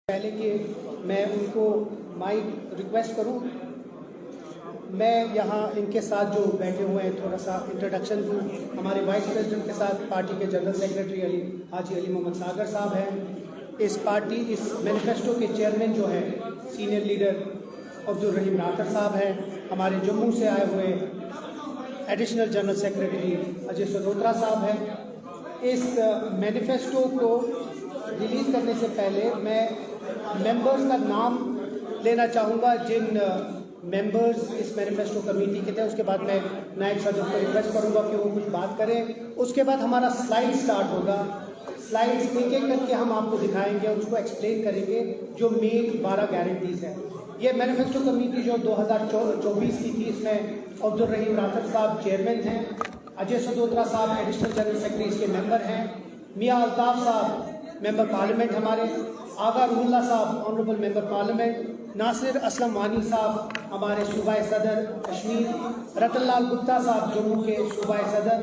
पहले कि मैं उनको माइक रिक्वेस्ट करूं, मैं यहाँ इनके साथ जो बैठे हुए हैं थोड़ा सा इंट्रोडक्शन दूं। हमारे वाइस प्रेसिडेंट के साथ पार्टी के जनरल सेक्रेटरी हाजी अली मोहम्मद सागर साहब हैं। इस मैनिफेस्टो के चेयरमैन जो है सीनियर लीडर अब्दुल रहीम राठर साहब हैं। हमारे जम्मू से आए हुए additional general secretary Ajay Sadotra साहब हैं। इस मैनिफेस्टो को रिलीज़ करने से पहले मैं मेंबर्स का नाम लेना चाहूँगा जिन मेंबर्स इस मैनिफेस्टो कमेटी के थे। उसके बाद मैं नायब सदर को रिक्वेस्ट करूँगा कि वो कुछ बात करें। उसके बाद हमारा स्लाइड स्टार्ट होगा। स्लाइड्स एक एक करके हम आपको दिखाएंगे और उसको एक्सप्लेन करेंगे जो मेन 12 गारंटीज़ हैं। ये मैनिफेस्टो कमेटी जो 2024 की थी, इसमें अब्दुल रहीम राठर साहब चेयरमैन हैं, अजय सदोत्रा साहब एडिशनल जनरल सेक्रेटरी इसके मेंबर हैं, मियाँ अल्ताफ़ साहब मेंबर पार्लियामेंट हमारे, आगा रुहुल्ला साहब honourable member parliament, Nasir Aslam Wani साहब हमारे सूबाई सदर कश्मीर, रतनलाल गुप्ता साहब जम्मू के सूबाई सदर,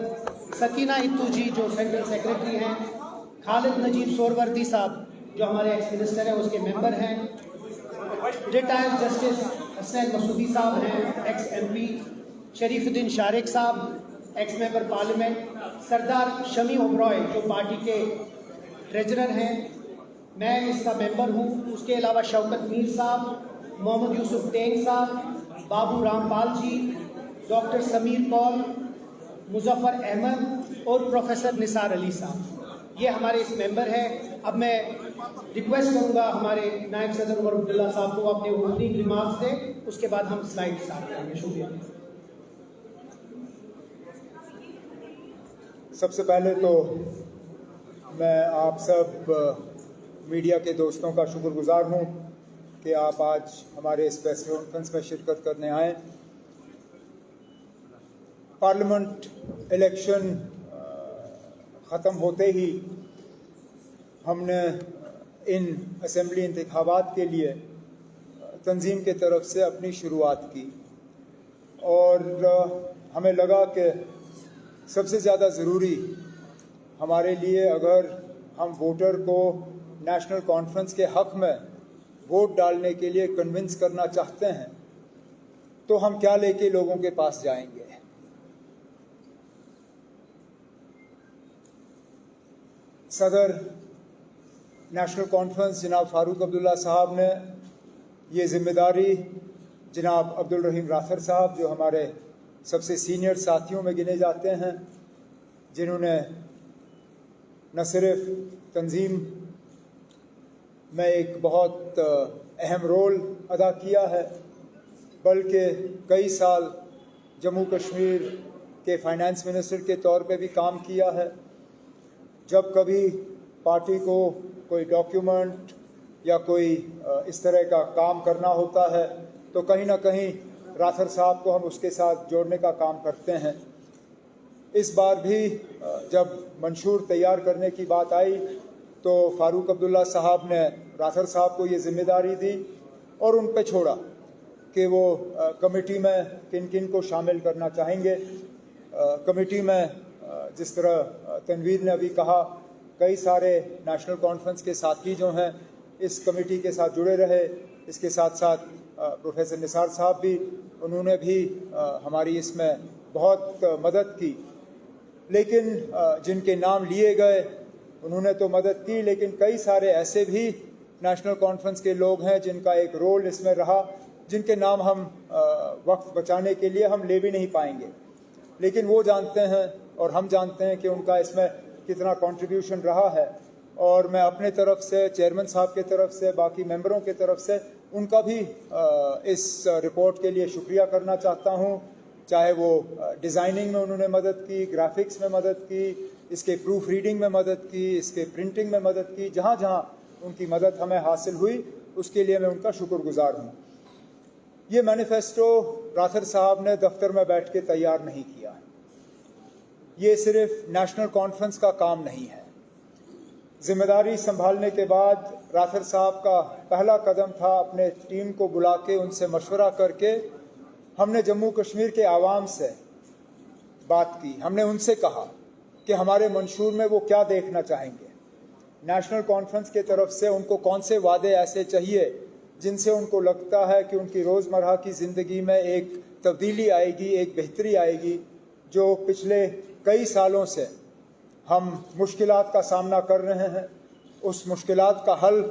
सकीना इत्तूजी जो सेंट्रल सेक्रेटरी हैं, खालिद नजीब सोरवर्दी साहब जो हमारे एक्स मिनिस्टर हैं उसके मेंबर हैं, रिटायर्ड जस्टिस हसनैन मसूदी साहब हैं एक्स MP, शरीफुद्दीन शारिक साहब एक्स मेंबर पार्लियामेंट, सरदार शमी ओबरॉय जो पार्टी के ट्रेजरर हैं, मैं इसका मेंबर हूँ। उसके अलावा शौकत मीर साहब, मोहम्मद यूसुफ टेंग साहब, बाबू रामपाल जी, डॉक्टर समीर कौल, मुजफ्फर अहमद और प्रोफेसर निसार अली साहब, ये हमारे इस मेंबर हैं। अब मैं रिक्वेस्ट करूँगा हमारे नायब सदर उमर अब्दुल्ला साहब को अपने ओपनिंग रिमार्क्स दें, उसके बाद हम स्लाइड स्टार्ट करेंगे। शुक्रिया। सबसे पहले तो मैं आप सब मीडिया के दोस्तों का शुक्रगुजार हूँ कि आप आज हमारे इस प्रेस कॉन्फ्रेंस में शिरकत करने आए। पार्लियामेंट इलेक्शन ख़त्म होते ही हमने इन असेंबली इंतखाबात के लिए तंजीम के तरफ से अपनी शुरुआत की और हमें लगा कि सबसे ज़्यादा ज़रूरी हमारे लिए, अगर हम वोटर को नेशनल कॉन्फ्रेंस के हक़ में वोट डालने के लिए कन्विंस करना चाहते हैं, तो हम क्या लेके लोगों के पास जाएंगे। सदर नेशनल कॉन्फ्रेंस जनाब फ़ारूक अब्दुल्ला साहब ने ये ज़िम्मेदारी जनाब अब्दुल रहीम राठर साहब जो हमारे सबसे सीनियर साथियों में गिने जाते हैं, जिन्होंने न सिर्फ तंजीम में एक बहुत अहम रोल अदा किया है, बल्कि कई साल जम्मू कश्मीर के फाइनेंस मिनिस्टर के तौर पे भी काम किया है। जब कभी पार्टी को कोई डॉक्यूमेंट या कोई इस तरह का काम करना होता है तो कहीं ना कहीं राठर साहब को हम उसके साथ जोड़ने का काम करते हैं। इस बार भी जब मंशूर तैयार करने की बात आई तो फ़ारूक अब्दुल्ला साहब ने राठर साहब को ये ज़िम्मेदारी दी और उन पे छोड़ा कि वो कमेटी में किन किन को शामिल करना चाहेंगे। कमेटी में जिस तरह तनवीर ने अभी कहा, कई सारे नेशनल कॉन्फ्रेंस के साथी जो हैं इस कमेटी के साथ जुड़े रहे। इसके साथ साथ प्रोफेसर निसार साहब भी, उन्होंने भी हमारी इसमें बहुत मदद की। लेकिन जिनके नाम लिए गए उन्होंने तो मदद की, लेकिन कई सारे ऐसे भी नेशनल कॉन्फ्रेंस के लोग हैं जिनका एक रोल इसमें रहा, जिनके नाम हम वक्त बचाने के लिए हम ले भी नहीं पाएंगे, लेकिन वो जानते हैं और हम जानते हैं कि उनका इसमें कितना कंट्रीब्यूशन रहा है। और मैं अपने तरफ से, चेयरमैन साहब के तरफ से, बाकी मेंबरों के तरफ से उनका भी इस रिपोर्ट के लिए शुक्रिया करना चाहता हूँ। चाहे वो डिज़ाइनिंग में उन्होंने मदद की, ग्राफिक्स में मदद की, इसके प्रूफ रीडिंग में मदद की, इसके प्रिंटिंग में मदद की, जहाँ जहाँ उनकी मदद हमें हासिल हुई उसके लिए मैं उनका शुक्रगुजार हूँ। ये मैनिफेस्टो राठर साहब ने दफ्तर में बैठ के तैयार नहीं किया। ये सिर्फ नेशनल कॉन्फ्रेंस का काम नहीं है। जिम्मेदारी संभालने के बाद राठर साहब का पहला कदम था अपने टीम को बुला के उनसे मशवरा करके हमने जम्मू कश्मीर के आवाम से बात की। हमने उनसे कहा कि हमारे मंशूर में वो क्या देखना चाहेंगे। नेशनल कॉन्फ्रेंस की तरफ से उनको कौन से वादे ऐसे चाहिए जिनसे उनको लगता है कि उनकी रोज़मर्रा की ज़िंदगी में एक तब्दीली आएगी, एक बेहतरी आएगी। जो पिछले कई सालों से हम मुश्किलात का सामना कर रहे हैं, उस मुश्किलात का हल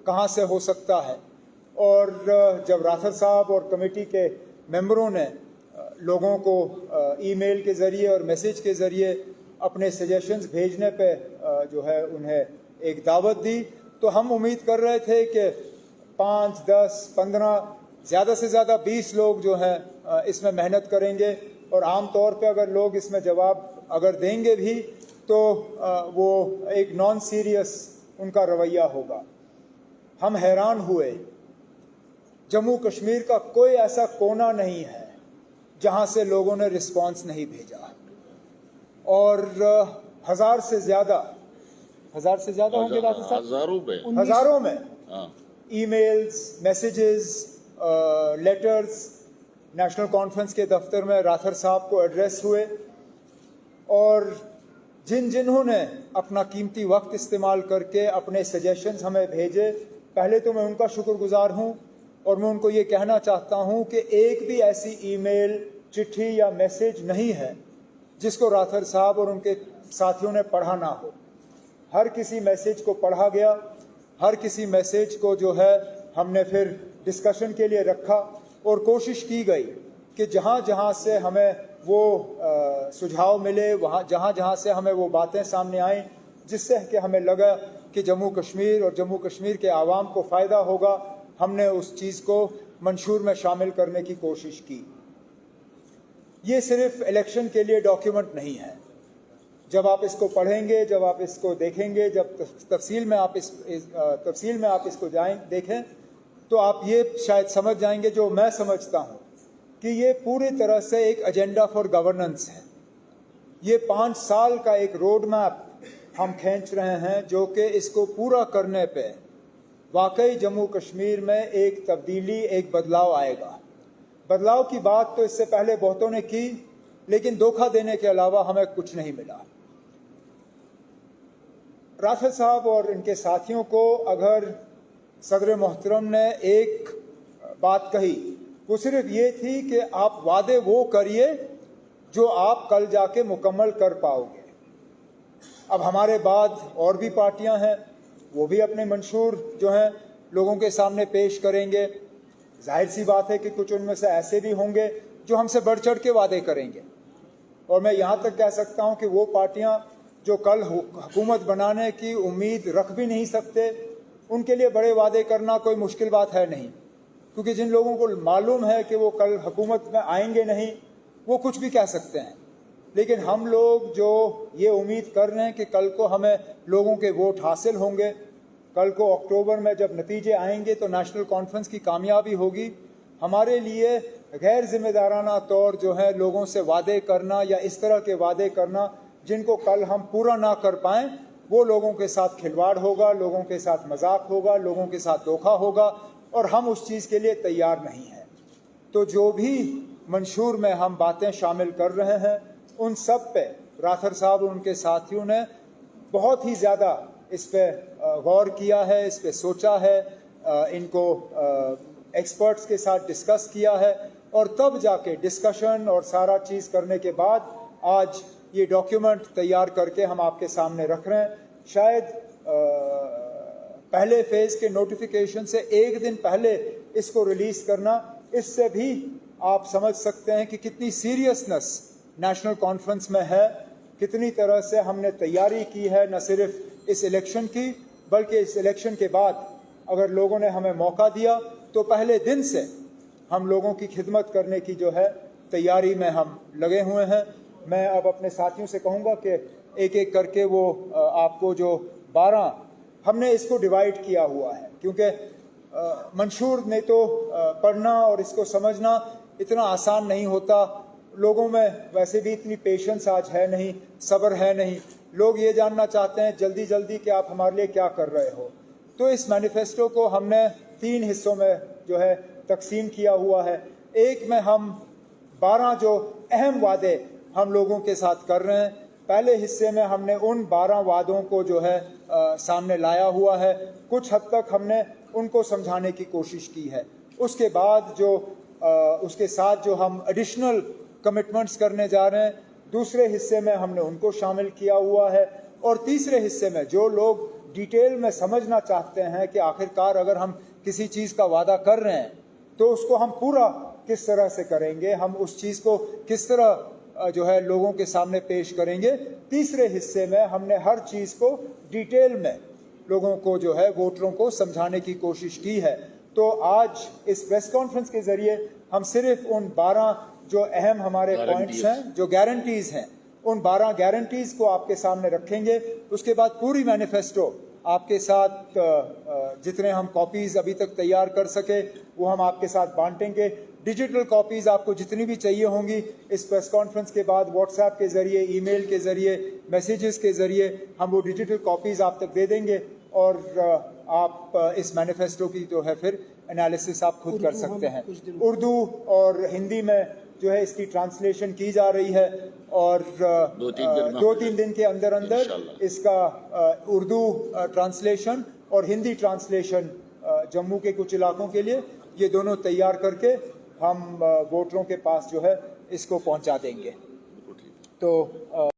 कहाँ से हो सकता है। और जब राथर साहब और कमेटी के मेंबरों ने लोगों को ईमेल के ज़रिए और मैसेज के ज़रिए अपने सजेशंस भेजने पे जो है उन्हें एक दावत दी, तो हम उम्मीद कर रहे थे कि 5, 10, 15, ज़्यादा से ज़्यादा 20 लोग जो हैं इसमें मेहनत करेंगे। और आम तौर पे अगर लोग इसमें जवाब अगर देंगे भी तो वो एक नॉन सीरियस उनका रवैया होगा। हम हैरान हुए, जम्मू कश्मीर का कोई ऐसा कोना नहीं है जहां से लोगों ने रिस्पांस नहीं भेजा। और हजार से ज्यादा होंगे डॉक्टर साहब, हजारों में emails, messages, letters national conference के दफ्तर में राथर साहब को एड्रेस हुए। और जिन्होंने अपना कीमती वक्त इस्तेमाल करके अपने सजेशंस हमें भेजे, पहले तो मैं उनका शुक्रगुजार हूं। और मैं उनको ये कहना चाहता हूं कि एक भी ऐसी ईमेल, चिट्ठी या मैसेज नहीं है जिसको राथर साहब और उनके साथियों ने पढ़ा ना हो। हर किसी मैसेज को पढ़ा गया, हर किसी मैसेज को जो है हमने फिर डिस्कशन के लिए रखा और कोशिश की गई कि जहाँ जहाँ से हमें वो सुझाव मिले, जहाँ जहाँ से हमें वो बातें सामने आएँ जिससे कि हमें लगा कि जम्मू कश्मीर और जम्मू कश्मीर के आवाम को फ़ायदा होगा, हमने उस चीज़ को मंशूर में शामिल करने की कोशिश की। ये सिर्फ इलेक्शन के लिए डॉक्यूमेंट नहीं है। जब आप इसको पढ़ेंगे, जब आप इसको देखेंगे, जब तफसील में आप इसको देखें तो आप ये शायद समझ जाएंगे, जो मैं समझता हूँ, कि ये पूरी तरह से एक एजेंडा फॉर गवर्नेंस है। ये 5 साल का एक रोड मैप हम खींच रहे हैं, जो कि इसको पूरा करने पे वाकई जम्मू कश्मीर में एक तब्दीली, एक बदलाव आएगा। बदलाव की बात तो इससे पहले बहुतों ने की, लेकिन धोखा देने के अलावा हमें कुछ नहीं मिला। राथर साहब और इनके साथियों को अगर सदर मोहतरम ने एक बात कही, वो सिर्फ ये थी कि आप वादे वो करिए जो आप कल जाके मुकम्मल कर पाओगे। अब हमारे बाद और भी पार्टियां हैं, वो भी अपने मंशूर जो हैं लोगों के सामने पेश करेंगे। जाहिर सी बात है कि कुछ उनमें से ऐसे भी होंगे जो हमसे बढ़ चढ़ के वादे करेंगे। और मैं यहाँ तक कह सकता हूँ कि वो पार्टियाँ जो कल हुकूमत बनाने की उम्मीद रख भी नहीं सकते, उनके लिए बड़े वादे करना कोई मुश्किल बात है नहीं, क्योंकि जिन लोगों को मालूम है कि वो कल हुकूमत में आएंगे नहीं, वो कुछ भी कह सकते हैं। लेकिन हम लोग जो ये उम्मीद कर रहे हैं कि कल को हमें लोगों के वोट हासिल होंगे, कल को अक्टूबर में जब नतीजे आएंगे तो नेशनल कॉन्फ्रेंस की कामयाबी होगी, हमारे लिए गैर जिम्मेदाराना तौर जो है लोगों से वादे करना या इस तरह के वादे करना जिनको कल हम पूरा ना कर पाएं, वो लोगों के साथ खिलवाड़ होगा, लोगों के साथ मजाक होगा, लोगों के साथ धोखा होगा, और हम उस चीज़ के लिए तैयार नहीं हैं। तो जो भी मंशूर में हम बातें शामिल कर रहे हैं, उन सब पे राथर साहब और उनके साथियों ने बहुत ही ज़्यादा इस पे गौर किया है, इस पे सोचा है, इनको एक्सपर्ट्स के साथ डिस्कस किया है, और तब जाके डिस्कशन और सारा चीज़ करने के बाद आज ये डॉक्यूमेंट तैयार करके हम आपके सामने रख रहे हैं। शायद पहले फेज़ के नोटिफिकेशन से एक दिन पहले इसको रिलीज़ करना, इससे भी आप समझ सकते हैं कि कितनी सीरियसनेस नेशनल कॉन्फ्रेंस में है, कितनी तरह से हमने तैयारी की है, न सिर्फ इस इलेक्शन की बल्कि इस इलेक्शन के बाद अगर लोगों ने हमें मौका दिया तो पहले दिन से हम लोगों की खिदमत करने की जो है तैयारी में हम लगे हुए हैं। मैं अब अपने साथियों से कहूँगा कि एक एक करके वो आपको जो 12 हमने इसको डिवाइड किया हुआ है, क्योंकि मंशूर ने तो पढ़ना और इसको समझना इतना आसान नहीं होता। लोगों में वैसे भी इतनी पेशेंस आज है नहीं, सब्र है नहीं। लोग ये जानना चाहते हैं जल्दी जल्दी कि आप हमारे लिए क्या कर रहे हो। तो इस मैनिफेस्टो को हमने 3 हिस्सों में जो है तकसीम किया हुआ है। एक में हम 12 जो अहम वादे हम लोगों के साथ कर रहे हैं, पहले हिस्से में हमने उन 12 वादों को जो है सामने लाया हुआ है। कुछ हद तक हमने उनको समझाने की कोशिश की है। उसके बाद उसके साथ जो हम एडिशनल कमिटमेंट्स करने जा रहे हैं, दूसरे हिस्से में हमने उनको शामिल किया हुआ है। और तीसरे हिस्से में जो लोग डिटेल में समझना चाहते हैं कि आखिरकार अगर हम किसी चीज़ का वादा कर रहे हैं तो उसको हम पूरा किस तरह से करेंगे, हम उस चीज़ को किस तरह जो है लोगों के सामने पेश करेंगे। तीसरे हिस्से में हमने हर चीज़ को डिटेल में लोगों को जो है वोटरों को समझाने की कोशिश की है। तो आज इस प्रेस कॉन्फ्रेंस के जरिए हम सिर्फ उन 12 जो अहम हमारे पॉइंट्स हैं, जो गारंटीज़ हैं, उन 12 गारंटीज़ को आपके सामने रखेंगे। उसके बाद पूरी मैनिफेस्टो आपके साथ जितने हम कॉपीज़ अभी तक तैयार कर सके वो हम आपके साथ बांटेंगे। डिजिटल कॉपीज़ आपको जितनी भी चाहिए होंगी इस प्रेस कॉन्फ्रेंस के बाद व्हाट्सएप के ज़रिए, ईमेल के ज़रिए, मैसेजेस के ज़रिए हम वो डिजिटल कॉपीज़ आप तक दे देंगे और आप इस मैनिफेस्टो की जो है फिर एनालिसिस आप खुद कर सकते हैं। उर्दू और हिंदी में जो है इसकी ट्रांसलेशन की जा रही है और 2-3 दिन के अंदर अंदर इसका उर्दू ट्रांसलेशन और हिंदी ट्रांसलेशन जम्मू के कुछ इलाकों के लिए ये दोनों तैयार करके हम वोटरों के पास जो है इसको पहुंचा देंगे। तो